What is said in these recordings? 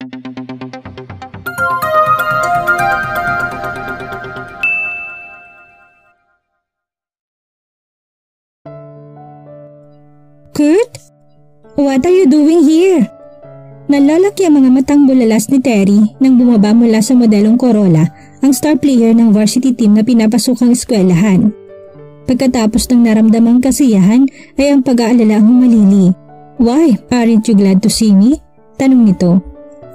Kurt? What are you doing here? Nalalaki ang mga matang bulalas ni Terry nang bumaba mula sa modelong Corolla ang star player ng varsity team na pinapasukang eskwelahan. Pagkatapos ng naramdamang kasiyahan ay ang pag-aalala ang humalili. Why, aren't you glad to see me? Tanong nito.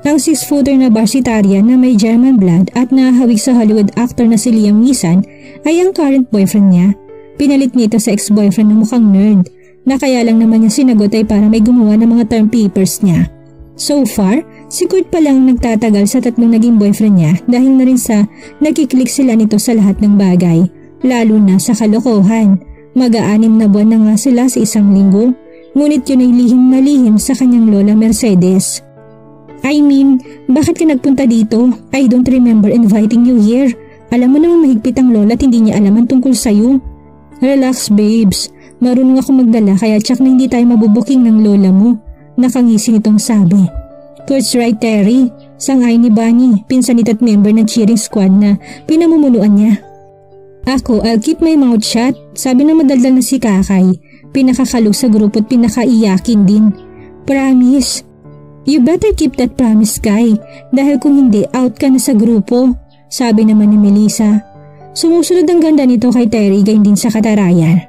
Ang 6-footer na varsitarian na may German blood at nahawig sa Hollywood actor na si Liam Neeson ay ang current boyfriend niya. Pinalit niya ito sa ex-boyfriend na mukhang nerd na kaya lang naman niya sinagot ay para may gumawa ng mga term papers niya. So far, si Kurt pa lang nagtatagal sa 3 naging boyfriend niya dahil na rin sa nakiklik sila nito sa lahat ng bagay, lalo na sa kalokohan. Mag-6 na buwan na nga sila sa 1 linggo, ngunit yun ay lihim na lihim sa kanyang lola Mercedes. I mean, bakit ka nagpunta dito? I don't remember inviting you here. Alam mo naman mahigpit ang lola at hindi niya alam ang tungkol sa'yo. Relax babes, marunong ako magdala kaya tsak na hindi tayo mabubuking ng lola mo. Nakangisi nitong sabi. Kurt's right Terry, sang-ay ni Bunny, pinsan nito at member ng cheering squad na pinamumunuan niya. Ako, I'll keep my mouth shut, sabi ng madaldal na si Kakay. Pinakakalog sa grupo at pinakaiyakin din. Promise. You better keep that promise, Kai, dahil kung hindi, out ka na sa grupo, sabi naman ni Melissa. Sumusunod ang ganda nito kay Terry gayon din sa katarayan.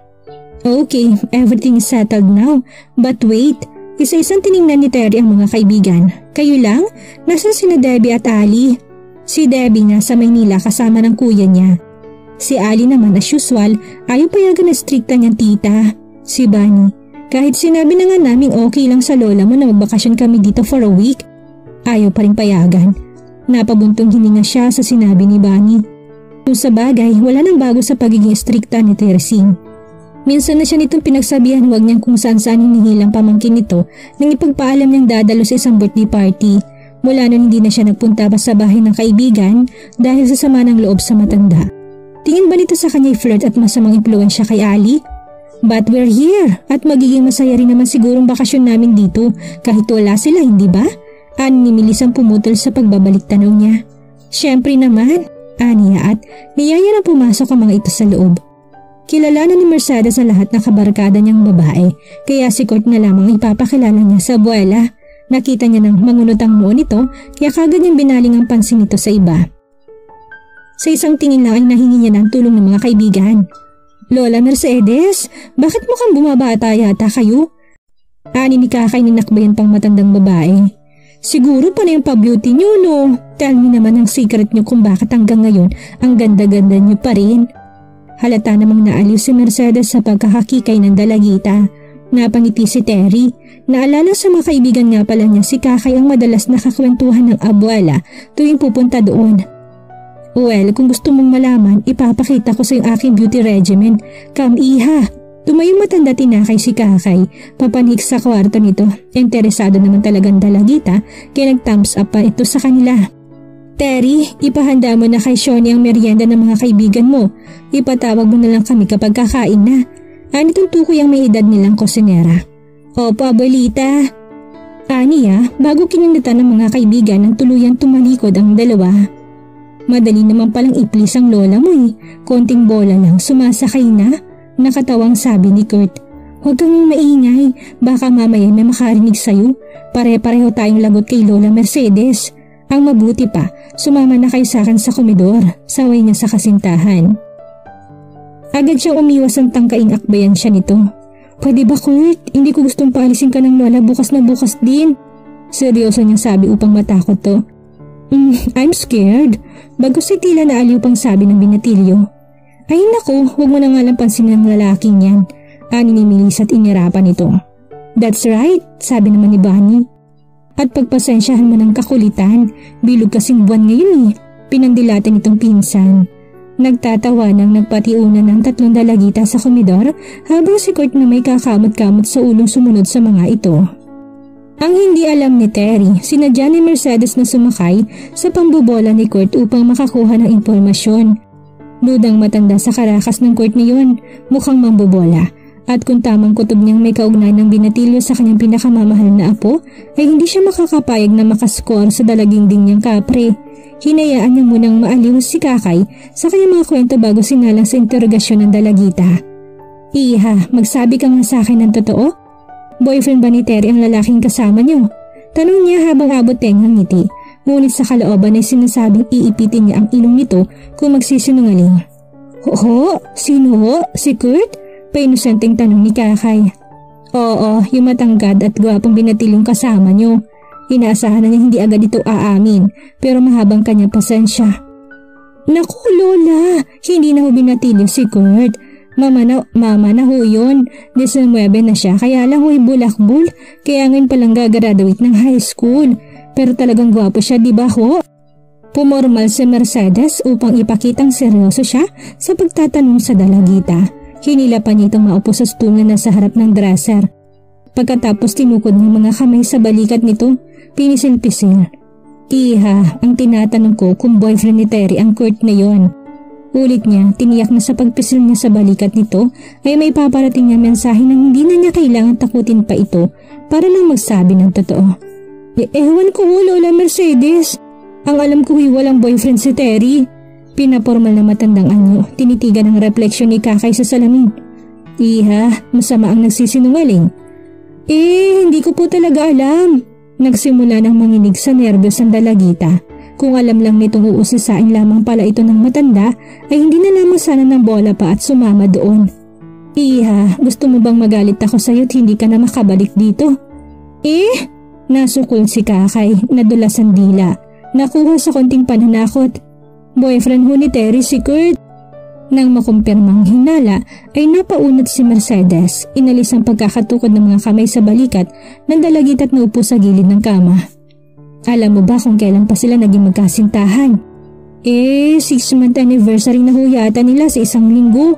Okay, everything is settled now, but wait. Isa-isang tiningnan ni Terry ang mga kaibigan. Kayo lang? Nasaan sina Debbie at Ali? Si Debbie nga sa Maynila kasama ng kuya niya. Si Ali naman as usual, ayaw payagan na strikta niyang tita. Si Bunny, kahit sinabi na nga naming okay lang sa lola mo na magbakasyon kami dito for a week, ayaw pa rin payagan. Napabuntong hininga siya sa sinabi ni Bunny. Kung sa bagay, wala nang bago sa pagiging strikta ni Teresing. Minsan na siya nitong pinagsabihan huwag niyang kung saan-saan hinihilang pamangkin nito nang ipagpaalam niyang dadalo sa isang birthday party. Mula nun hindi na siya nagpunta pa sa bahay ng kaibigan dahil sa sama ng loob sa matanda. Tingin ba nito sa kanya'y flirt at masamang impluensya kay Ali? But we're here at magiging masaya rin naman sigurong bakasyon namin dito kahit wala sila, hindi ba? Ani ni Melisang pumutol sa pagbabalik tanaw niya. Siyempre naman, aniya at niyaya na pumasok ang mga ito sa loob. Kilala na ni Mercedes sa lahat ng kabarkada niyang babae, kaya si Kurt na lamang ipapakilala niya sa abuela. Nakita niya ng mangunutang noon nito, kaya kagad niyang binaling ang pansin nito sa iba. Sa isang tingin lang ay nahingi niya ng tulong ng mga kaibigan. Lola Mercedes, bakit mukhang bumabata yata kayo? Ani ni Kakay ni nakbayan pang matandang babae. Siguro pa na yung pa-beauty niyo no? Tell me naman ang secret niyo kung bakit hanggang ngayon ang ganda-ganda niyo pa rin. Halata namang naaliw si Mercedes sa pagkakakikay ng dalagita. Napangiti si Terry. Naalala sa mga kaibigan nga pala niya si Kakay ang madalas nakakwentuhan ng abuela tuwing pupunta doon. Well, kung gusto mong malaman, ipapakita ko sa yung aking beauty regimen. Come iha. Tumayong matanda tinakay si Kakay. Papanik sa kwarto nito. Interesado naman talagang dalagita kaya nag-thumbs up pa ito sa kanila. Terry, ipahanda mo na kay Shoni ang merienda ng mga kaibigan mo. Ipatawag mo na lang kami kapag kakain na. Anitong tukoy ang may edad nilang kusinera. Opo, abuelita. Aniya, bago kinindatan ng mga kaibigan ng tuluyang tumalikod ang dalawa. Madali naman palang iplis ang lola mo eh. Konting bola lang, sumasakay na. Nakatawang sabi ni Kurt. Huwag kang maingay, baka mamaya may makarinig sa'yo. Pare-pareho tayong lagot kay Lola Mercedes. Ang mabuti pa, sumama na kayo sa akin sa komedor, saway niya sa kasintahan. Agad siyang umiwas ang tangkaing akbayan siya nito. Pwede ba Kurt? Hindi ko gustong paalisin ka ng lola bukas na bukas din. Seryoso niyang sabi upang matakot to. I'm scared. Bagos ay tila na aliw pang sabi ng binatilyo. Ay naku, huwag mo na nga lang pansinin ng lalaking yan. Ani ni Melissa at inirapan ito. That's right, sabi naman ni Bunny. At pagpasensyahan mo ng kakulitan, bilog kasing buwan ngayon eh. Pinandilatan itong pinsan. Nagtatawa nang nagpatiunan ng 3 dalagita sa komedor habang si Kurt na may kakamot-kamot sa ulong sumunod sa mga ito. Ang hindi alam ni Terry, sinadya ni Mercedes na sumakay sa pambobola ni Kurt upang makakuha ng impormasyon. Dudang matanda sa karakas ng Kurt niyon, mukhang mambobola. At kung tamang kutob niyang may kaugnay ng binatilyo sa kanyang pinakamamahal na apo, ay hindi siya makakapayag na makaskor sa dalaginding niyang kapre. Hinayaan niya munang maaliw si Kakay sa kanyang mga kwento bago sinalang sa interogasyon ng dalagita. Iha, magsabi ka nga sa akin ng totoo? Boyfriend ba ni Terry ang lalaking kasama niyo? Tanong niya habang abot tengang ngiti. Ngunit sa kalooban ay sinasabing iipitin niya ang ilong nito kung magsisinungaling. Ho? Sino ho? Si Kurt? Painosenteng tanong ni Kakay. Oo, yung matangkad at gwapong binatilyong kasama niyo. Inaasahan na niya hindi agad ito aamin, pero mahabang kanyang pasensya. Naku Lola, hindi na ho binatilyo si Kurt. Mama na ho yun. 19 na siya, kaya lang ho'y bulakbul. Kaya ngayon palang gagraduate ng high school. Pero talagang gwapo siya, di ba ho? Pumormal si Mercedes upang ipakitang seryoso siya sa pagtatanong sa dalagita. Hinila pa niya itong maupo sa stool na nasa harap ng dresser. Pagkatapos tinukod ng mga kamay sa balikat nito, pinisil-pisil. Iha, ang tinatanong ko kung boyfriend ni Terry ang Kurt na yon. Ulit niya, tiniyak na sa pagpisil niya sa balikat nito ay may paparating niya mensahe na hindi na niya kailangan takutin pa ito para lang magsabi ng totoo. Ewan ko Lola Mercedes. Ang alam ko walang boyfriend si Terry. Pinapormal na matandang anyo, tinitigan ang refleksyon ni Kakay sa salamin. Iha, masama ang nagsisinungaling. Hindi ko po talaga alam. Nagsimula ng manginig sa nerbiyos ang dalagita. Kung alam lang nitong uusisain lamang pala ito ng matanda, ay hindi na lamang sana ng bola pa at sumama doon. Iha, gusto mo bang magalit ako sa'yo at hindi ka na makabalik dito? Nasukol si Kakay, nadulas ang dila. Nakuha sa konting pananakot. Boyfriend ho ni Terry si Kurt. Nang makumpirmang hinala ay napaunat si Mercedes. Inalis ang pagkakatukod ng mga kamay sa balikat ng dalagita at naupo sa gilid ng kama. Alam mo ba kung kailan pa sila naging magkasintahan? 6-month anniversary na ho yata nila sa 1 linggo.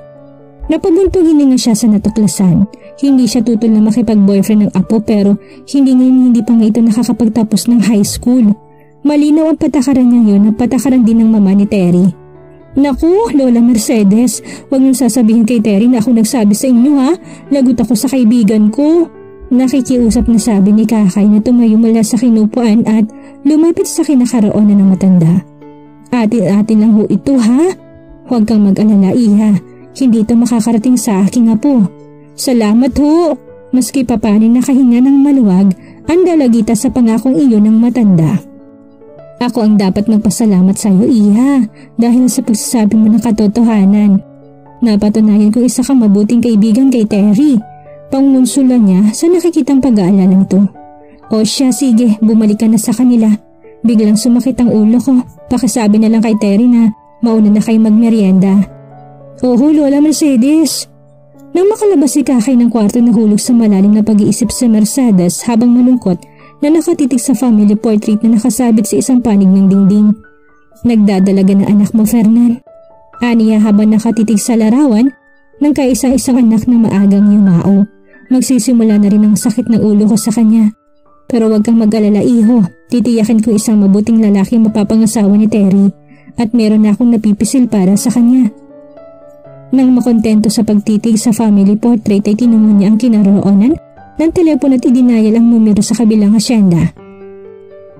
Napabuntong hininga siya sa natuklasan. Hindi siya tutol na makipag-boyfriend ng apo pero hindi pa nga ito nakakapagtapos ng high school. Malinaw ang patakaran niya yun at patakaran din ng mama ni Terry. Naku, Lola Mercedes, huwag niyong sasabihin kay Terry na ako nagsabi sa inyo ha. Lagot ako sa kaibigan ko. Nakikiusap na sabi ni Kakay na tumayo mula sa kinupuan at lumapit sa kinakaroonan ng matanda. Atin lang ho ito ha. Huwag kang mag-alala Iha. Hindi ito makakarating sa aking apo. Salamat ho. Maski papani nakahinga ng maluwag ang dalagita sa pangakong iyon ng matanda. Ako ang dapat magpasalamat sa iyo, Iha, dahil sa pagsasabi mo ng katotohanan. Napatunayan ko isa kang mabuting kaibigan kay Terry. Pangunsulan niya sa nakikitang pag-aalala nito. O siya, sige, bumalik ka na sa kanila. Biglang sumakit ang ulo ko. Pakisabi na lang kay Terry na mauna na kayo magmerienda. Oho, Lola Mercedes. Nang makalabas si Kakay ng kwarto, nahulog sa malalim na pag-iisip si Mercedes habang malungkot na nakatitig sa family portrait na nakasabit sa isang panig ng dingding. Nagdadalaga na anak mo, Fernan. Aniya habang nakatitig sa larawan ng kaisa-isang anak na maagang yumao. Magsisimula na rin ang sakit ng ulo ko sa kanya. Pero wag kang mag-alala, Iho. Titiyakin ko isang mabuting lalaki mapapangasawa ni Terry at meron na akong napipisil para sa kanya. Nang makontento sa pagtitig sa family portrait ay tinungo niya ang kinaroonan ng telepono at idinayal ang numero sa kabilang asyenda.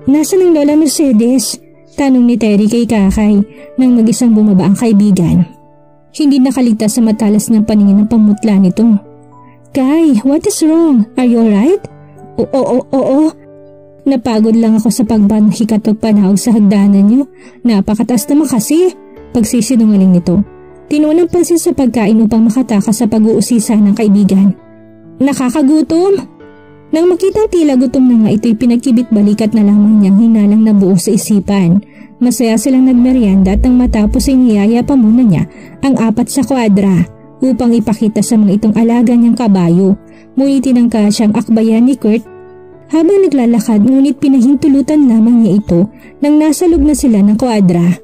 Nasaan ang Lola Mercedes? Tanong ni Terry kay Kakay nang mag-isang bumaba ang kaibigan. Hindi nakaligtas sa matalas ng paningin ng pamutla nito. Kay, what is wrong? Are you alright? Oo. Napagod lang ako sa pagbanhikat at panahog sa hagdanan niyo. Napakataas naman kasi. Pagsisinungaling nito. Tinuon ang pansin sa pagkain upang makatakas sa pag-uusisa ng kaibigan. Nakakagutom? Nang makitang tila gutom na nga ito'y pinagkibit balikat na lamang niyang hinalang nabuo sa isipan. Masaya silang nagmerienda at nang matapos ay niyaya pa muna niya ang 4 sa kwadra upang ipakita sa mga itong alaga niyang kabayo. Ngunit tinangka siyang akbayan ni Kurt habang naglalakad, ngunit pinahintulutan lamang niya ito nang nasa loob na sila ng kwadra.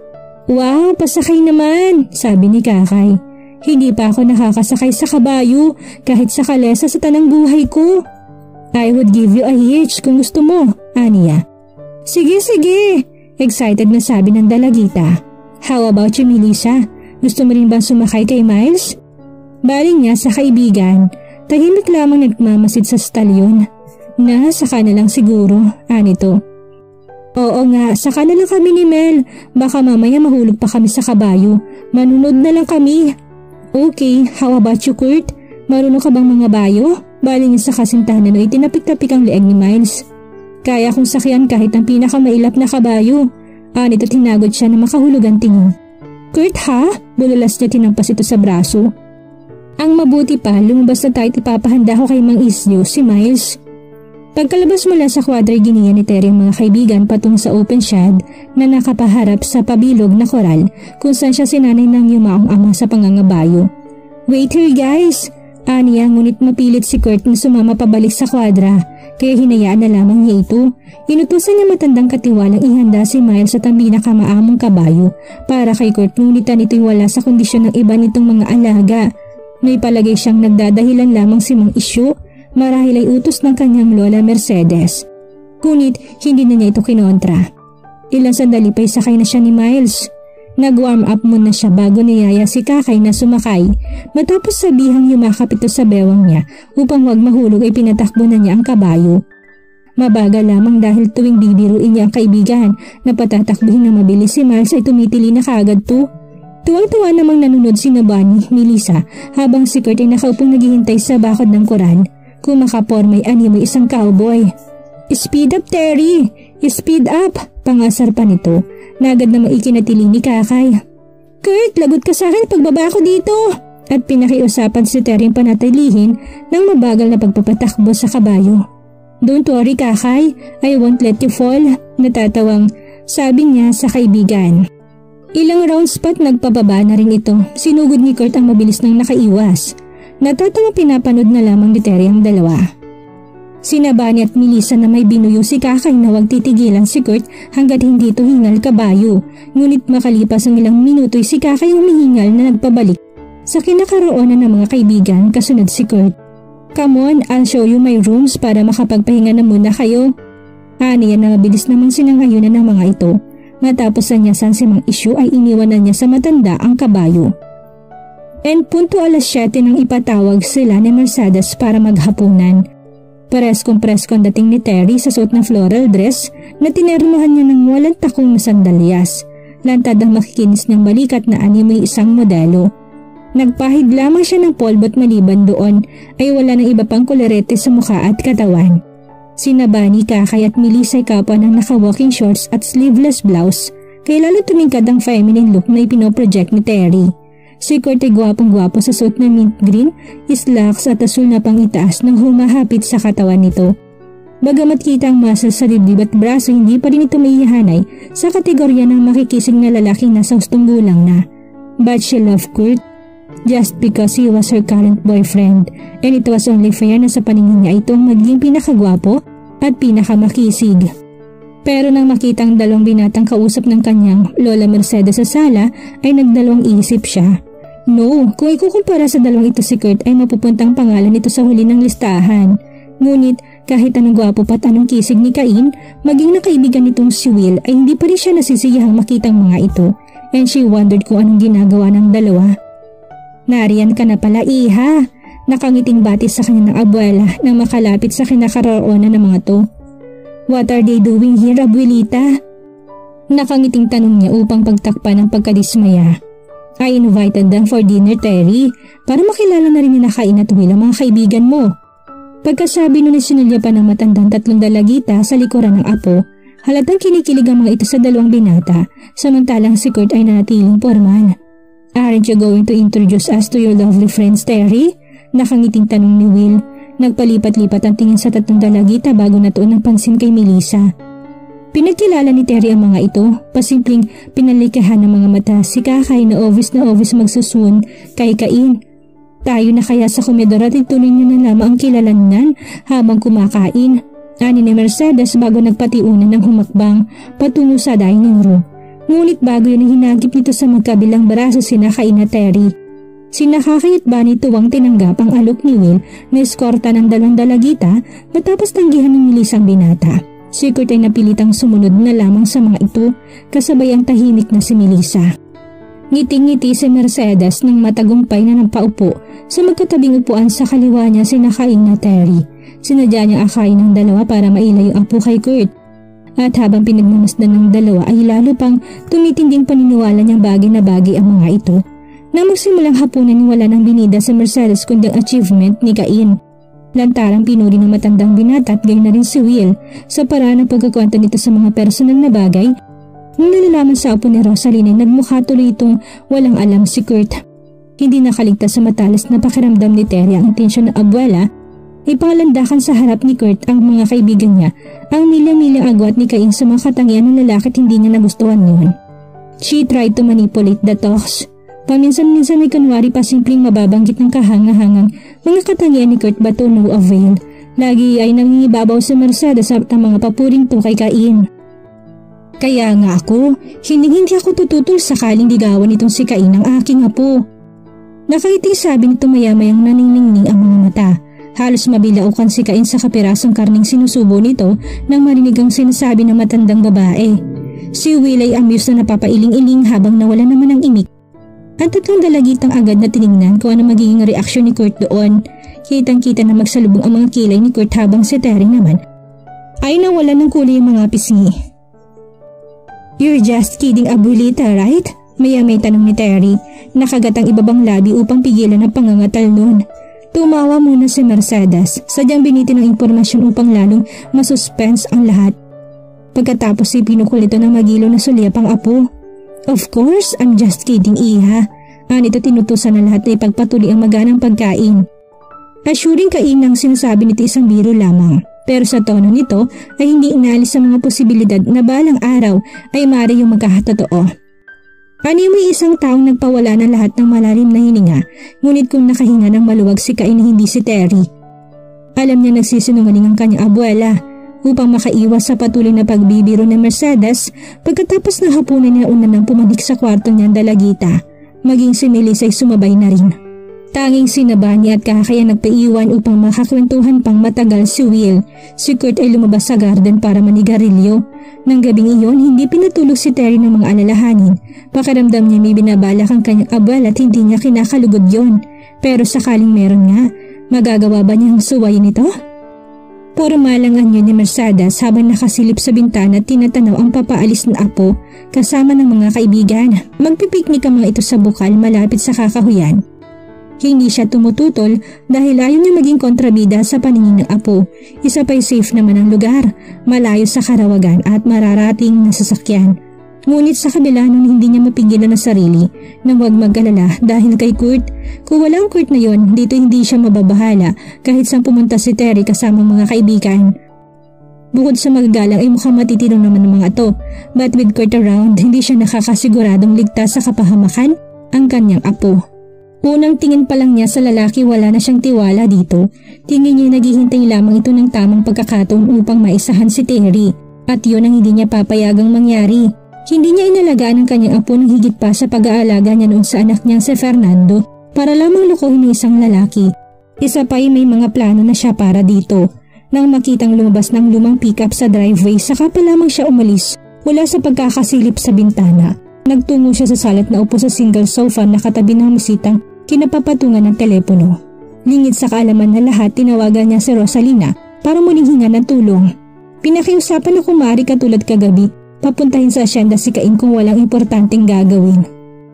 Wow, pasakay naman, sabi ni Kakay. Hindi pa ako nakakasakay sa kabayo kahit sa kalesa sa tanang buhay ko. I would give you a hitch kung gusto mo, Aniya. Sige, excited na sabi ng dalagita. How about you, Melissa? Gusto mo rin bang sumakay kay Miles? Baling niya sa kaibigan. Tahimik lamang nagmamasid sa stalyon. Saka na lang siguro, anito. Oo nga, saka na lang kami ni Mel. Baka mamaya mahulog pa kami sa kabayo. Manunod na lang kami. Okay, how about you, Kurt? Marunong ka bang mga bayo? Bali niya sa kasintahanan ay tinapik-tapik ang leeg ni Miles. Kaya kong sakyan kahit ang pinakamailap na kabayo. Anito tinagod siya na makahulog ang tingin. Kurt ha? Bulalas niya tinampas ito sa braso. Ang mabuti pa, lumabas na tayo ipapahanda ko kay Mang Isyo, si Miles. Pagkalabas mula sa kwadra giniya ni Terry ang mga kaibigan patungo sa open shed na nakapaharap sa pabilog na koral kung saan siya sinanay ng yumaong ama sa pangangabayo. Wait here guys! Aniya ngunit mapilit si Kurt na sumama pabalik sa kwadra kaya hinayaan na lamang niya ito. Inutusan niya matandang katiwalang ihanda si Miles at ang pinakamaamong kabayo para kay Kurt ngunit nito'y wala sa kondisyon ng iba nitong mga alaga. May palagay siyang nagdadahilan lamang si Mang Isyo. Marahil ay utos ng kanyang lola Mercedes. Ngunit hindi na niya ito kinontra. Ilang sandali pa'y sakay na siya ni Miles. Nag-warm up muna siya bago niyaya si Kakay na sumakay. Matapos sabihang yumakap ito sa bewang niya upang wag mahulog ay pinatakbo na niya ang kabayo. Mabagal lamang dahil tuwing bibiruin niya ang kaibigan na patatakbuhin na mabilis si Miles ay tumitili na kaagad to. Tuwang-tuwa namang nanunod si Bunny, Melissa habang si Kurt ay nakaupong naghihintay sa bakod ng koral. Kumakapormay animoy isang cowboy. Speed up Terry! Speed up! Pangasar pa nito. Nagad na maikinatili ni Kakay. Kurt, lagot ka sa akin pagbaba ko dito! At pinakiusapan si Terry ang panatilihin ng mabagal na pagpapatakbo sa kabayo. Don't worry Kakay, I won't let you fall. Natatawang sabi niya sa kaibigan. Ilang rounds pa't nagpababa na rin ito. Sinugod ni Kurt ang mabilis nang nakaiwas. Natatawang pinapanood na lamang ni Terry ang dalawa. Sina Bunny at Melissa na may binuyo si Kakay na wag titigilan si Kurt hanggat hindi ito hingal kabayo. Ngunit makalipas ang ilang minuto'y si Kakay humihingal na nagpabalik sa kinakaroonan ng mga kaibigan kasunod si Kurt. Come on, I'll show you my rooms para makapagpahinga na muna kayo. Aniya na mabilis namang sinangayunan ng mga ito. Matapos na niya si Mang Isyo ay iniwanan niya sa matanda ang kabayo. And punto 7:00 nang ipatawag sila ni Mercedes para maghapunan. Preskong-presko ang dating ni Terry sa suot na floral dress na tinermohan niya ng walang takong na sandalyas. Lantad ang makikinis ng balikat na animoy isang modelo. Nagpahid lamang siya ng polbot maliban doon ay wala ng iba pang kolorete sa mukha at katawan. Sina Bunny, Kakay at Melissa ay kapwa ng naka-walking shorts at sleeveless blouse kaya lalo tumingkad ang feminine look na ipinoproject ni Terry. Si Kurt ay gwapong-gwapo sa suot na mint green, slacks at asul na pangitaas nang humahapit sa katawan nito. Bagamat kita ang muscles sa dibdib at braso, hindi pa rin ito maihanay sa kategorya ng makikisig na lalaking nasa hustong gulang na. But she loved Kurt just because he was her current boyfriend, and it was only fair na sa paningin niya itong maging pinakagwapo at pinakamakisig. Pero nang makitang dalawang binatang kausap ng kanyang lola Mercedes sa sala ay nagdalawang isip siya. No, kung ikukumpara sa dalawang ito si Kurt ay mapupuntang pangalan nito sa huli ng listahan. Ngunit kahit anong gwapo pat anong kisig ni Cain, maging nakaibigan nitong si Will ay hindi pa rin siya nasisiyahang makitang mga ito, and she wondered kung anong ginagawa ng dalawa. Nariyan ka na pala iha, nakangiting batis sa kanya ng abuela nang makalapit sa kinakaroonan ng mga to. What are they doing here, abuelita? Nakangiting tanong niya upang pagtakpan ng pagkadismaya. I invited them for dinner, Terry, para makilala na rin ni Cain at Will ang mga kaibigan mo. Pagkasabi nun ay sinulya pa ng matandang 3 dalagita sa likuran ng apo, halatang kinikilig ang mga ito sa dalawang binata, samantalang si Kurt ay nanatiling formal. Aren't you going to introduce us to your lovely friends, Terry? Nakangiting tanong ni Will. Nagpalipat-lipat ang tingin sa 3 dalagita bago natuon ng pansin kay Melissa. Pinagkilala ni Terry ang mga ito, pasimpleng pinalikahan ng mga mata si Kakay na obvious magsusun kay Cain. Tayo na kaya sa komedor at ituloy niyo na lamang ang kilalanan habang kumakain. Ani ni Mercedes bago nagpatiunan ng humakbang patungo sa dining room. Ngunit bago yun hinagip nito sa magkabilang braso sina Cain at Terry. Sina Kakay at Bunny tuwang tinanggap ang alok ni Will na eskorta ng 2 dalagita matapos tanggihan ng Melissa ang binata. Si Kurt ay napilitang sumunod na lamang sa mga ito kasabay ang tahimik na si Melissa. Ngiting-ngiti si Mercedes nang matagumpay na napaupo sa magkatabing upuan sa kaliwa niya si nakaing na Terry. Sinadya niya akayin ng dalawa para mailay yung apo kay Kurt. At habang pinagmamasdan ng dalawa ay lalo pang tumitinding paniniwala niyang bagay na bagay ang mga ito. Nang magsimulang hapunan ni wala nang binida sa Mercedes kundi ang achievement ni Cain. Lantarang pinuri ng matandang binata at gayon na rin si Will sa paraan ng pagkakwento nito sa mga personal na bagay. Nung nalalaman sa apo ni Rosaline, nagmukha tuloy itong walang alam si Kurt. Hindi nakaligtas sa matalas na pakiramdam ni Terry ang intensyon ng abuela. Ipangalandakan sa harap ni Kurt ang mga kaibigan niya ang milang-milang agwat ni Cain sa mga katangian ng lalaki at hindi niya nagustuhan yun. She tried to manipulate the talks. Paminsan-minsan ay kunwari pa simpleng mababanggit ng kahanga-hangang mga katangian ni Kurt but to no avail. Lagi ay nangingibabaw sa Mercedes at ang mga papuring to kay Cain. Kaya nga ako, hindi ako tututol sakaling ligawan itong si Cain ng aking apo. Nakaiting sabi nito maya-mayang naniningning ang mga mata. Halos mabilaukan si Cain sa kapirasong karning sinusubo nito nang marinig ang sinasabi ng matandang babae. Si Will ay amused na napapailing-iling habang nawala naman ang imik. Ang tatlong dalagitang agad na tiningnan kung ano magiging reaksyon ni Kurt doon. Kitang-kita na magsalubong ang mga kilay ni Kurt habang si Terry naman ay nawala ng kulay ang mga pisngi. "You're just kidding, Abuelita, right?" Maya-may tanong ni Terry. Nakagat ang ibabang labi upang pigilan ang pangangatal noon. Tumawa muna si Mercedes, sadyang binitin ng impormasyon upang lalong masuspense ang lahat. Pagkatapos ay pinukul ito ng magilo na sulyap ang apo. "Of course, I'm just kidding, Iha." Anito tinutusan na lahat na ipagpatuloy ang maganang pagkain. Assuring Cain ng sinasabi nito isang biro lamang. Pero sa tono nito ay hindi inaalis sa mga posibilidad na balang araw ay maaari yung magkakatotoo. May isang taong nagpawala ng lahat ng malalim na hininga, ngunit kung nakahinga ng maluwag si Cain na hindi si Terry. Alam niya nagsisinungaling ang kanyang abuela upang makaiwas sa patuloy na pagbibiro ng Mercedes. Pagkatapos ng hapunan niya una nang pumanik sa kwarto niya ang dalagita, maging si Melissa ay sumabay na rin. Tanging sinabani at kakaya nagpaiwan upang makakwentuhan pang matagal si Will. Si Kurt ay lumabas sa garden para manigarilyo. Nang gabing iyon, hindi pinatulog si Terry ng mga alalahanin. Pakiramdam niya may binabalak ang kanyang abuela at hindi niya kinakalugod yon. Pero sakaling meron nga, magagawa ba niyang suwayin ito? Porma lang anyo ni Mercedes habang nakasilip sa bintana at tinatanaw ang papaalis na apo kasama ng mga kaibigan. Magpipiknik ang mga ito sa bukal malapit sa kakahuyan. Hindi siya tumututol dahil ayaw niya maging kontrabida sa paningin ng apo. Isa pa'y safe naman ang lugar, malayo sa karawagan at mararating na sasakyan. Ngunit sa kabila nun hindi niya mapigilan ang sarili nang huwag mag-alala dahil kay Kurt. Kung walang Kurt na yon, dito hindi siya mababahala kahit saan pumunta si Terry kasama mga kaibigan. Bukod sa magagalang ay mukhang matitino naman ng mga to, but with Kurt around, hindi siya nakakasiguradong ligtas sa kapahamakan ang kanyang apo. Unang tingin pa lang niya sa lalaki wala na siyang tiwala dito. Tingin niya naghihintay lamang ito ng tamang pagkakataon upang maisahan si Terry at yun ang hindi niya papayagang mangyari. Hindi niya inalagaan ang kanyang apo ng higit pa sa pag-aalaga niya noon sa anak niyang si Fernando para lamang lukuhin ng isang lalaki. Isa pa ay may mga plano na siya para dito. Nang makitang lumabas ng lumang pickup sa driveway, saka pa lamang siya umalis mula sa pagkakasilip sa bintana. Nagtungo siya sa salat na upo sa single sofa na katabi ng musitang kinapapatungan ng telepono. Lingid sa kaalaman na lahat, tinawagan niya si Rosalina para muling hinga ng tulong. Pinakiusapan na kung maaari katulad kagabi, papuntahin sa asyenda si Cain kung walang importanteng gagawin.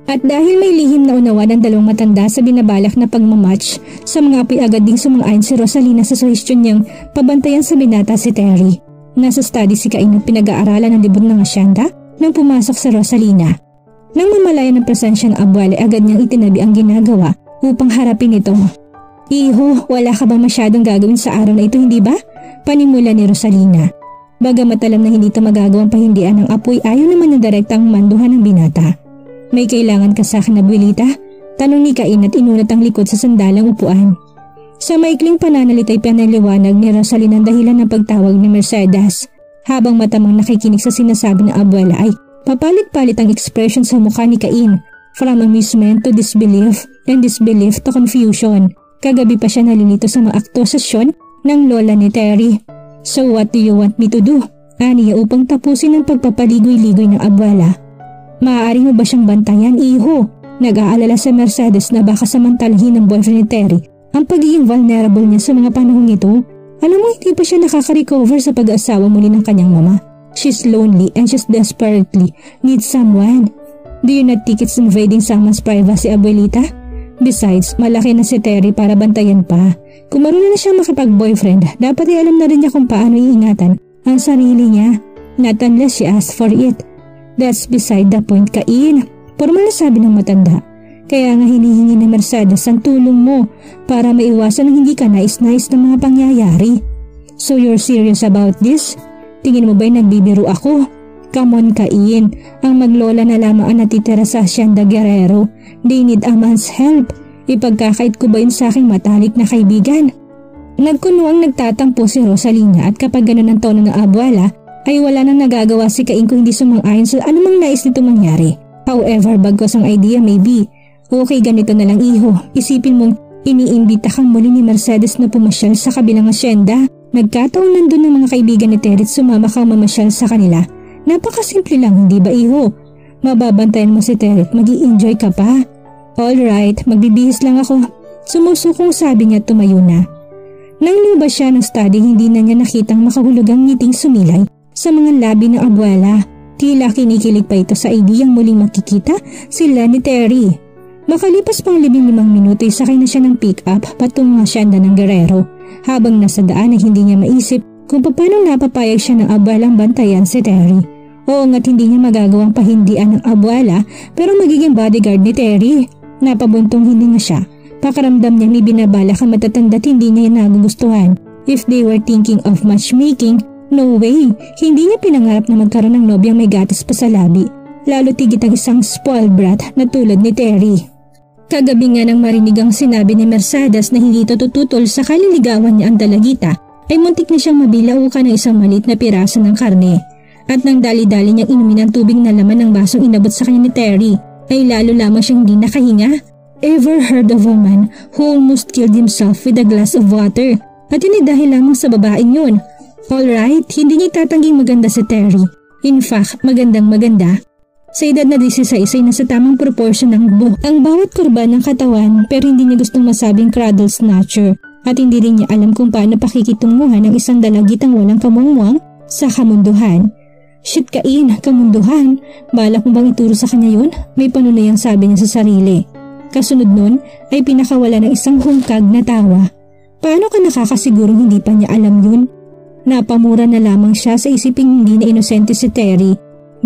At dahil may lihim na unawa ng dalawang matanda sa binabalak na pagmamatch, sa mga apoy agad ding sumang-ayon si Rosalina sa suhestyon niyang pabantayan sa binata si Terry. Nasa study si Cain ng pinag-aaralan ng libro ng asyenda nang pumasok si Rosalina. Nang mamalaya ng presensya ng abuela, agad niyang itinabi ang ginagawa upang harapin ito. "Iho, wala ka ba masyadong gagawin sa araw na ito, hindi ba?" Panimula ni Rosalina. Bagamat alam na hindi ito magagawang pahindian ng apoy, ayaw naman ng direktang manduhan ng binata. "May kailangan ka sa akin, Abuelita?" Tanong ni Cain at inunat ang likod sa sandalang upuan. Sa maikling pananalit ay pinaliwanag ni Rosalina ang dahilan ng pagtawag ni Mercedes. Habang matamang nakikinig sa sinasabi ng abuela ay papalit-palit ang ekspresyon sa mukha ni Cain, from amusement to disbelief and disbelief to confusion. Kagabi pa siya nalilito sa mga aktosasyon ng lola ni Terry. "So what do you want me to do?" Aniya upang tapusin ang pagpapaligoy-ligoy ng abuela. Maaari mo ba siyang bantayan, iho? Nag-aalala sa Mercedes na baka samantalahin ng boyfriend ni Terry ang pagiging vulnerable niya sa mga panahong ito. Alam mo, hindi pa siya nakaka-recover sa pag-asawa muli ng kanyang mama. She's lonely and she's desperately needs someone. Do you not think it's invading someone's privacy, abuelita? Besides, malaki na si Terry para bantayan pa. Kung marunong na siya makipag-boyfriend, dapat ay alam na rin niya kung paano iingatan ang sarili niya. Not unless she asks for it. That's beside the point, Cain. Formal na sabi ng matanda. Kaya nga hinihingi ni Mercedes ang tulong mo para maiwasan ang hindi ka nais-nais ng mga pangyayari. So you're serious about this? Tingin mo ba'y nagbibiro ako? Come on, Cain. Ang maglola na lamang ang natitira sa Hacienda Guerrero. They need a man's help. Ipagkakait ko ba yun sa aking matalik na kaibigan? Nagkunuang nagtatampo si Rosalina at kapag ganun ang tono ng abuela, ay wala nang nagagawa si Cain kung hindi sumang-ayon sa anumang nais nito mangyari. However, bagos ang idea may be. Okay, ganito na lang, iho. Isipin mong iniimbita kang muli ni Mercedes na pumasyal sa kabilang asyenda. Nagkataon nandun ng mga kaibigan ni Terry at sumama kang mamasyal sa kanila. Napakasimple lang, hindi ba, iho? Mababantayan mo si Terry at mag-i-enjoy ka pa. Alright, magbibihis lang ako. Sumusukong sabi niya at tumayo na. Nang lumabas siya ng study, hindi na niya nakitang makahulugang ngiting sumilay sa mga labi ng abuela. Tila kinikilig pa ito sa ideyang muling makikita sila ni Terry. Makalipas pang 15 minuto ay sakay na siya ng pick-up patungo sa Hacienda ng Guerrero. Habang nasa daan ay hindi niya maisip kung paano napapayag siya ng abuelang bantayan si Terry. Oo nga't hindi niya magagawang pahindian ng abuela pero magiging bodyguard ni Terry. Napabuntong hindi nga siya. Pakaramdam niya may binabalak ang matatanda at hindi niya nagugustuhan. If they were thinking of matchmaking, no way, hindi niya pinangarap na magkaroon ng nobyang may gatas pa sa labi. Lalo tigit ang isang spoiled brat na tulad ni Terry. Kagabi nga nang marinig ang sinabi ni Mercedes na hindi ito tututol sa kaliligawan niya ang dalagita, ay muntik na siyang mabilaukan ng isang maliit na piraso ng karne. At nang dali-dali niyang inumin ang tubig na laman ng basong inabot sa kanya ni Terry, ay lalo lamang siyang hindi nakahinga. Ever heard of a man who almost killed himself with a glass of water? At yun ay dahil lamang sa babaeng yun. Alright, hindi niya tatangging maganda si Terry. In fact, magandang maganda. Sa edad na 16 ay nasa tamang proportion ng buhok ang bawat kurba ng katawan pero hindi niya gustong masabing cradle snatcher at hindi rin niya alam kung paano pakikitunguhan ng isang dalagitang walang kamungwang sa kamunduhan. Shit, Cain, kamunduhan. Balak mo bang ituro sa kanya yun? May panunayang sabi niya sa sarili. Kasunod nun ay pinakawala ng isang hungkag na tawa. Paano ka nakakasigurong hindi pa niya alam yun? Napamura na lamang siya sa isiping hindi na inosente si Terry.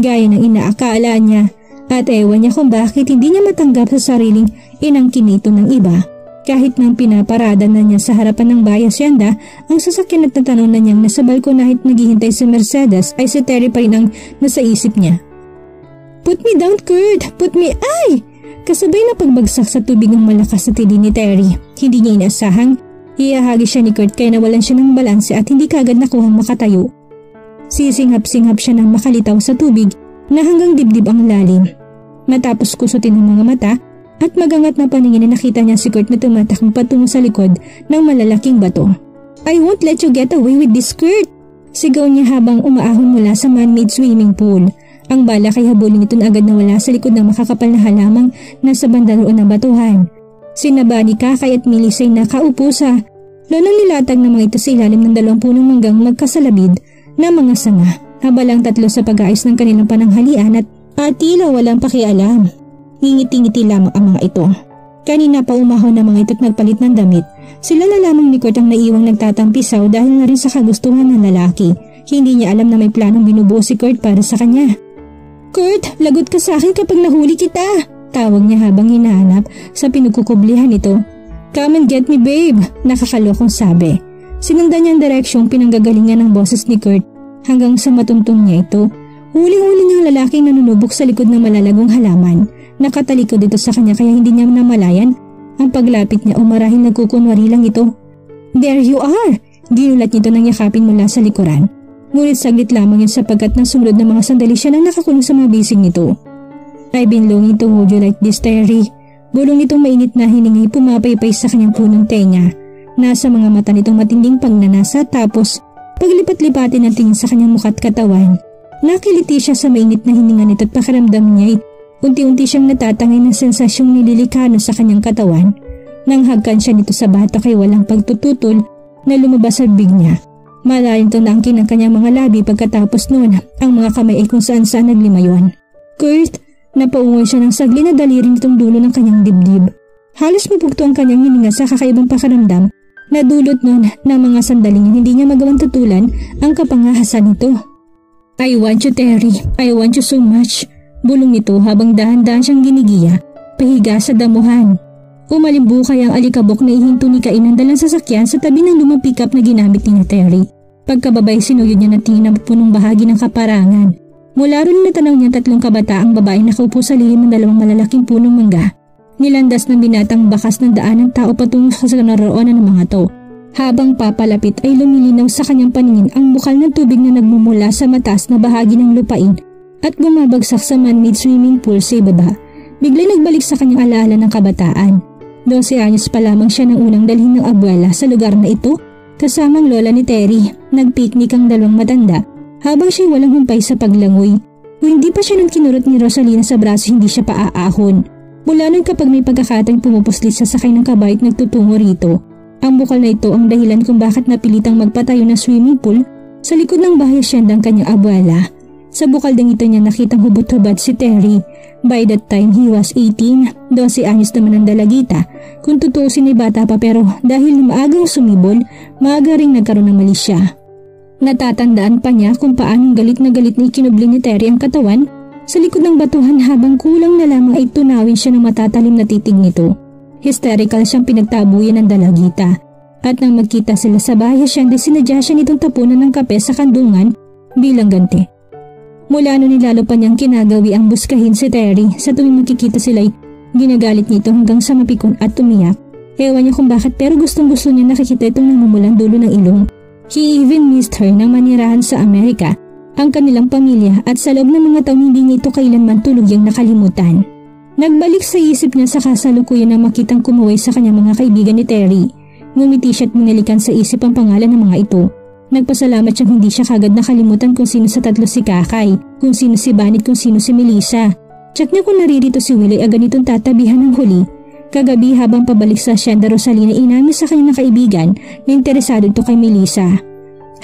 Gaya ng inaakala niya at ewan niya kung bakit hindi niya matanggap sa sariling inangkin ito ng iba. Kahit nang pinaparada na niya sa harapan ng bahay Hacienda, ang sasakyan at natanong na niyang nasa balkona at naghihintay si Mercedes ay si Terry pa rin ang nasa isip niya. Put me down, Kurt! Put me, ay! Kasabay na pagbagsak sa tubig ng malakas sa tili ni Terry. Hindi niya inaasahang ihahagi siya ni Kurt kaya nawalan siya ng balanse at hindi kaagad nakuhang makatayo. Sisinghap-singhap siya ng makalitaw sa tubig na hanggang dibdib ang lalim. Matapos kusutin ang mga mata at magangat na paningin na nakita niya si Kurt na tumatakbo patungo sa likod ng malalaking bato. I won't let you get away with this, Kurt! Sigaw niya habang umaahon mula sa man-made swimming pool. Ang bala kay habulin ito na agad nawala sa likod ng makakapal na halamang nasa banda roon ng batuhan. Sinaba ni Kakay at Milis ay nakaupo sa lonang nilatag ng mga ito sa ilalim ng 2 punong manggang magkasalabid na mga sanga. Habalang 3 sa pag-aayos ng kanilang pananghalian at tila walang pakialam. Ngingiti-ngiti lamang ang mga ito. Kanina pa umahon ng mga ito at nagpalit ng damit. Sila na lamang ni Kurt ang naiwang nagtatampisaw dahil na rin sa kagustuhan ng lalaki. Hindi niya alam na may planong binubuo si Kurt para sa kanya. Kurt, lagot ka sa akin kapag nahuli kita! Tawag niya habang hinahanap sa pinagkukublihan nito. Come and get me, babe! Nakakalokong sabi. Sinundan niya ang direksyong pinanggagalingan ng boses ni Kurt hanggang sa matuntong niya ito. Huling-huli niyang lalaking nanunubok sa likod ng malalagong halaman. Nakatalikod dito sa kanya kaya hindi niya namalayan. Ang paglapit niya o marahil nagkukunwari lang ito. There you are! Ginulat nito nang yakapin mula sa likuran. Ngunit saglit lamang yun sapagkat nang sumunod na mga sandali siya nang nakakulong sa mga bisig nito. I've been longing to hold you like this, Terry. Bulong nitong mainit na hiningay pumapaypay sa kanyang punong tenga. Nasa mga mata nitong matinding pagnanasa tapos paglipat-lipatin ang tingin sa kanyang mukha at katawan. Nakiliti siya sa mainit na hininga nito at pakiramdam niya unti-unti siyang natatangay ng sensasyong nililikano sa kanyang katawan. Nang hagkan siya nito sa batok ay walang pagtututol na lumabas sa bibig niya. Malalim to na ang kinang kanyang mga labi pagkatapos noon ang mga kamay ay kung saan saan naglimayon. Kurt, napaungoy siya ng sagli na daliri nitong dulo ng kanyang dibdib. Halos mapugto ang kanyang hininga sa kakaibang pakiramdam na dulot noon na mga sandaling hindi niya magawang tutulan ang kapangahasan nito. I want you, Terry. I want you so much. Bulong nito habang dahan-dahan siyang ginigiya, pahiga sa damuhan. Umalimbukay ang alikabok na ihinto ni Cain ng dalang sasakyan sa tabi ng lumang pick-up na ginamit ni Terry. Pagkababay sinuyod niya ng tingin ng punong bahagi ng kaparangan. Mula ron natanaw niya 3 kabataang babae na nakaupo sa lilim ng 2 malalaking punong mangga. Nilandas ng binatang bakas ng daan ng tao patungo sa naroonan ng mga to. Habang papalapit ay lumilinaw sa kanyang paningin ang bukal ng tubig na nagmumula sa mataas na bahagi ng lupain at bumabagsak sa man-made swimming pool sa ibaba. Bigla nagbalik sa kanyang alaala ng kabataan. 12 anyos pa lamang siya nang unang dalhin ng abuela sa lugar na ito kasamang lola ni Terry. Nagpiknik ang 2 matanda habang siya walang humpay sa paglangoy. Kung hindi pa siya nung kinurot ni Rosalina sa braso hindi siya paaahon. Mula nun kapag may pagkakataong pumupuslit sa sakay ng kabayo at nagtutungo rito. Ang bukal na ito ang dahilan kung bakit napilitang magpatayo ng swimming pool sa likod ng bahay asyenda ng kanyang abuela. Sa bukal ding ito niya nakitang hubot-hubad si Terry. By that time he was 18, 12 anyos naman ang dalagita. Kung tutuusin ay bata pa pero dahil maagang sumibol, maaga ring nagkaroon ng mali siya. Natatandaan pa niya kung paanong galit na ikinubli ni Terry ang katawan sa likod ng batuhan habang kulang na lamang ay tunawin siya ng matatalim na titig nito. Hysterical siyang pinagtabuyan ng dalagita. At nang magkita sila sa bahay asyenda sinadya siya nitong tapunan ng kape sa kandungan bilang ganti. Mula noon nilalo pa niyang kinagawi ang buskahin si Terry. Sa tuwing magkikita sila'y ginagalit nito hanggang sa mapikon at tumiyak. Ewan niya kung bakit pero gustong-gusto niya nakikita itong namumulang dulo ng ilong. He even missed her nang manirahan sa Amerika, ang kanilang pamilya at sa loob ng mga taon hindi niya ito kailanman tulugyang nakalimutan. Nagbalik sa isip niya sa kasalukuyan na makitang kumuway sa kanyang mga kaibigan ni Terry. Ngumiti siya at minalikan sa isip ang pangalan ng mga ito. Nagpasalamat siyang hindi siya kagad nakalimutan kung sino sa 3 si Kakay, kung sino si Banit, kung sino si Melissa. Check niya kung naririto si Willie agad nitong tatabihan ng huli. Kagabi habang pabalik sa asyenda Rosalina inamin sa kanyang kaibigan na interesado ito kay Melissa.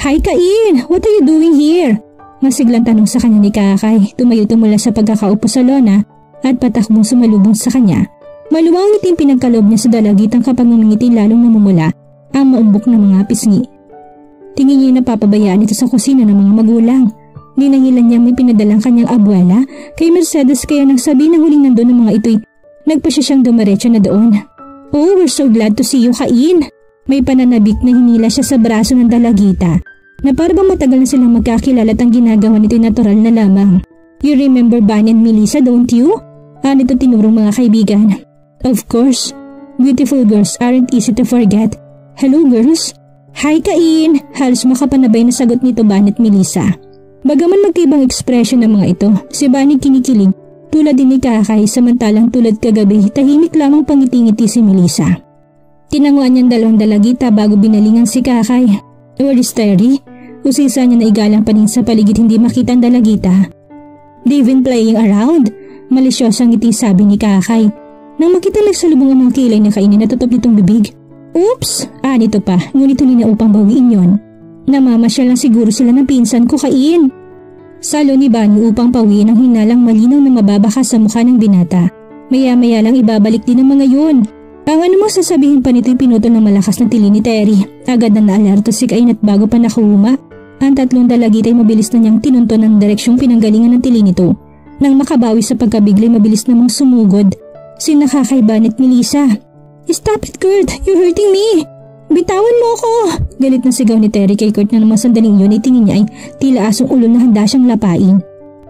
Hi Cain! What are you doing here? Masiglang tanong sa kanya ni Kakay. Tumayo ito mula sa pagkakaupo sa lona at patakbong sumalubong sa kanya. Maluwang ngiting pinagkaloob niya sa dalagitang kapag ngumingiti lalong namumula ang maumbok ng mga pisngi. Tingin niya napapabayaan ito sa kusina ng mga magulang. Ninangilan niya may pinadalang kanyang abuela kay Mercedes kaya nang sabi ng huling nandun ng mga ito'y nagpa siya siyang dumaretso na doon. Oh, we're so glad to see you, Cain. May pananabik na hinila siya sa braso ng dalagita na parang matagal na silang magkakilala at ang ginagawa nito'y natural na lamang. You remember Bunny and Melissa, don't you? Nito tinurong mga kaibigan. Of course. Beautiful girls aren't easy to forget. Hello girls. Hi Cain. Halos makapanabay na sagot nito Bunny at Melissa. Bagaman magkaibang ekspresyon ng mga ito, si Bunny kinikilig tulad din ni Kakay samantalang tulad kagabi tahimik lamang pangiti-ngiti si Melissa. Tinanguan niyang 2 dalagita bago binalingan si Kakay. Where is Terry? Usisa niya na igalang panin sa paligid hindi makita ang dalagita. They've been playing around. Malisyosang ngiti sabi ni Kakay. Nang makita nagsalubong ang mga kilay na Cain natutop nitong bibig. Oops! Nito pa, ngunit huli na upang bawiin yon. Namamasyal lang siguro sila ng pinsan ko Cain. Salo ni Bunny upang pawiin ang hinalang malinaw na mababaka sa mukha ng binata. Maya-maya lang ibabalik din ang mga yun. Ang ano mo sasabihin pa nito'y pinutol ng malakas na tili ni Terry. Agad na naalerto si Cain at bago pa nakahuma, ang 3 dalagita ay mabilis na niyang tinunton ng direksyong pinanggalingan ng tili nito. Nang makabawi sa pagkabiglay mabilis namang sumugod. Sina Kakay, Bunny at Melissa. Stop it Kurt! You're hurting me! Bitawan mo ako! Galit na sigaw ni Terry kay Kurt na naman sandaling yun ay tingin niya ay tila asong ulo na handa siyang lapain.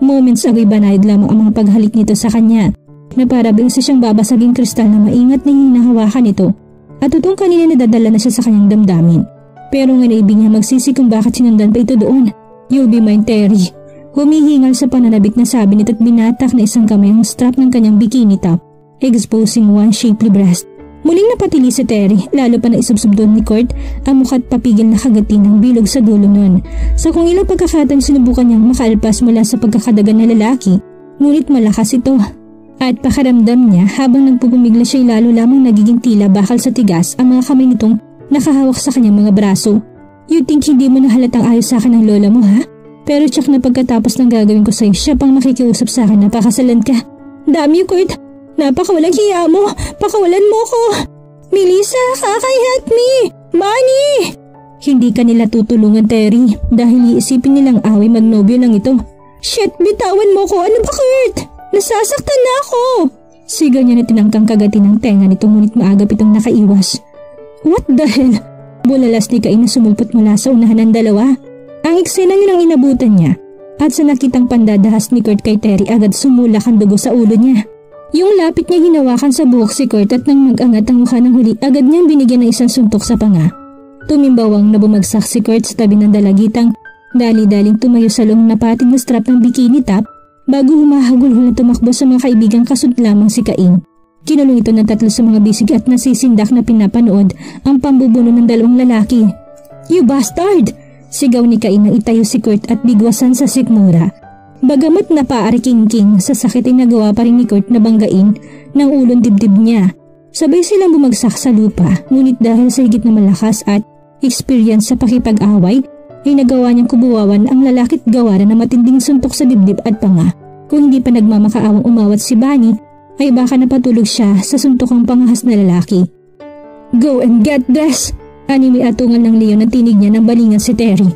Moments ago'y banayad lamang ang mga paghalik nito sa kanya na para bang sa siyang babasaging kristal na maingat na hinahawakan nito at tutong kanina nadadala na siya sa kanyang damdamin. Pero ngayon ibig niya magsisi kung bakit sinundan pa ito doon. You'll be mine Terry. Humihingal sa pananabik na sabi nito at binatak na isang kamay ang strap ng kanyang bikini top, exposing one shapely breast. Muling napatili si Terry, lalo pa na isubsob doon ni Kurt ang mukha't papigil na kagati ng bilog sa dulo nun. So kung ilang pagkakataong sinubukan niyang makaalpas mula sa pagkakadagan na lalaki, ngunit malakas ito. At pakaramdam niya habang nagpupumigla siya lalo lamang nagiging tila bakal sa tigas ang mga kamay nitong nakahawak sa kanyang mga braso. You think hindi mo nahalatang ayos sa akin ng lola mo ha? Pero tsak na pagkatapos ng gagawin ko sa'yo, siya pang makikiusap sa akin na pakasalan ka. Damn you, Kurt! Napakawalang hiya mo! Pakawalan mo ko! Melissa, help me! Bonnie! Hindi ka nila tutulungan, Terry, dahil iisipin nilang away magnobyo lang ito. Shit, bitawan mo ko! Ano ba, Kurt? Nasasaktan na ako! Sigaw niya na tinangkang kagati ng tenga nito ngunit maagap itong nakaiwas. What the hell? Bulalas ni Cain na sumulpot mula sa unahan ng dalawa. Ang eksena yun ang inabutan niya at sa nakitang pandadahas ni Kurt kay Terry agad sumulak ang dugo sa ulo niya. Yung lapit niya hinawakan sa buhok si Kurt at nang mag-angat ang mukha ng huli agad niyang binigyan ng isang suntok sa panga. Tumimbawang na bumagsak si Kurt sa tabi ng dalagitang dali-daling tumayo sa loob na pating na strap ng bikini top bago humahagulhol na tumakbo sa mga kaibigang kasud lamang si Cain. Kinulong ito ng 3 sa mga bisig at nasisindak na pinapanood ang pambubuno ng 2 lalaki. You bastard! Sigaw ni Cain na itayo si Kurt at bigwasan sa sikmura. Bagamat napaarikingking, sa sakit ay nagawa pa rin ni Kurt na banggain ng ulong dibdib niya. Sabay silang bumagsak sa lupa, ngunit dahil sa higit na malakas at experience sa pakipag-away, ay nagawa niyang kubuwawan ang lalaki't gawaran na matinding suntok sa dibdib at panga. Kung hindi pa nagmamakaawang umawat si Bonnie, ay baka napatulog siya sa suntokang pangahas na lalaki. Go and get this! Anime atungan ng Leon na tinig niya ng balingan si Terry.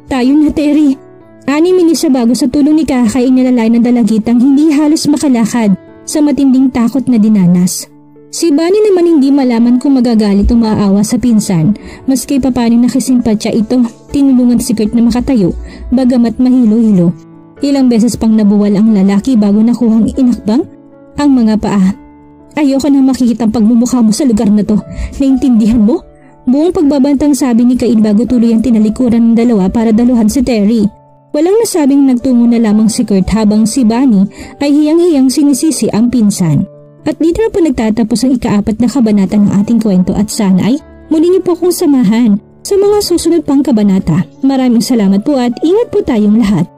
Tayo na, Terry! Anime ni siya bago sa tulong ni Kaka ay nilalay ng dalagitang hindi halos makalakad sa matinding takot na dinanas. Si Bonnie naman hindi malaman kung magagalit o maaawa sa pinsan, maski papaano nakisimpatya ito, tinulungan si Kurt na makatayo, bagamat mahilo-hilo. Ilang beses pang nabuwal ang lalaki bago nakuhang inakbang ang mga paa. Ayoko na makikita ang pagmumukha mo sa lugar na to, naintindihan mo? Buong pagbabantang sabi ni Cain bago tuloy ang tinalikuran ng dalawa para daluhan si Terry. Walang nasabing nagtungo na lamang si Kurt habang si Bonnie ay hiyang-hiyang sinisisi ang pinsan. At dito na po nagtatapos ang ika-4 na kabanata ng ating kwento at sana ay muli niyo po akong samahan sa mga susunod pang kabanata. Maraming salamat po at ingat po tayong lahat.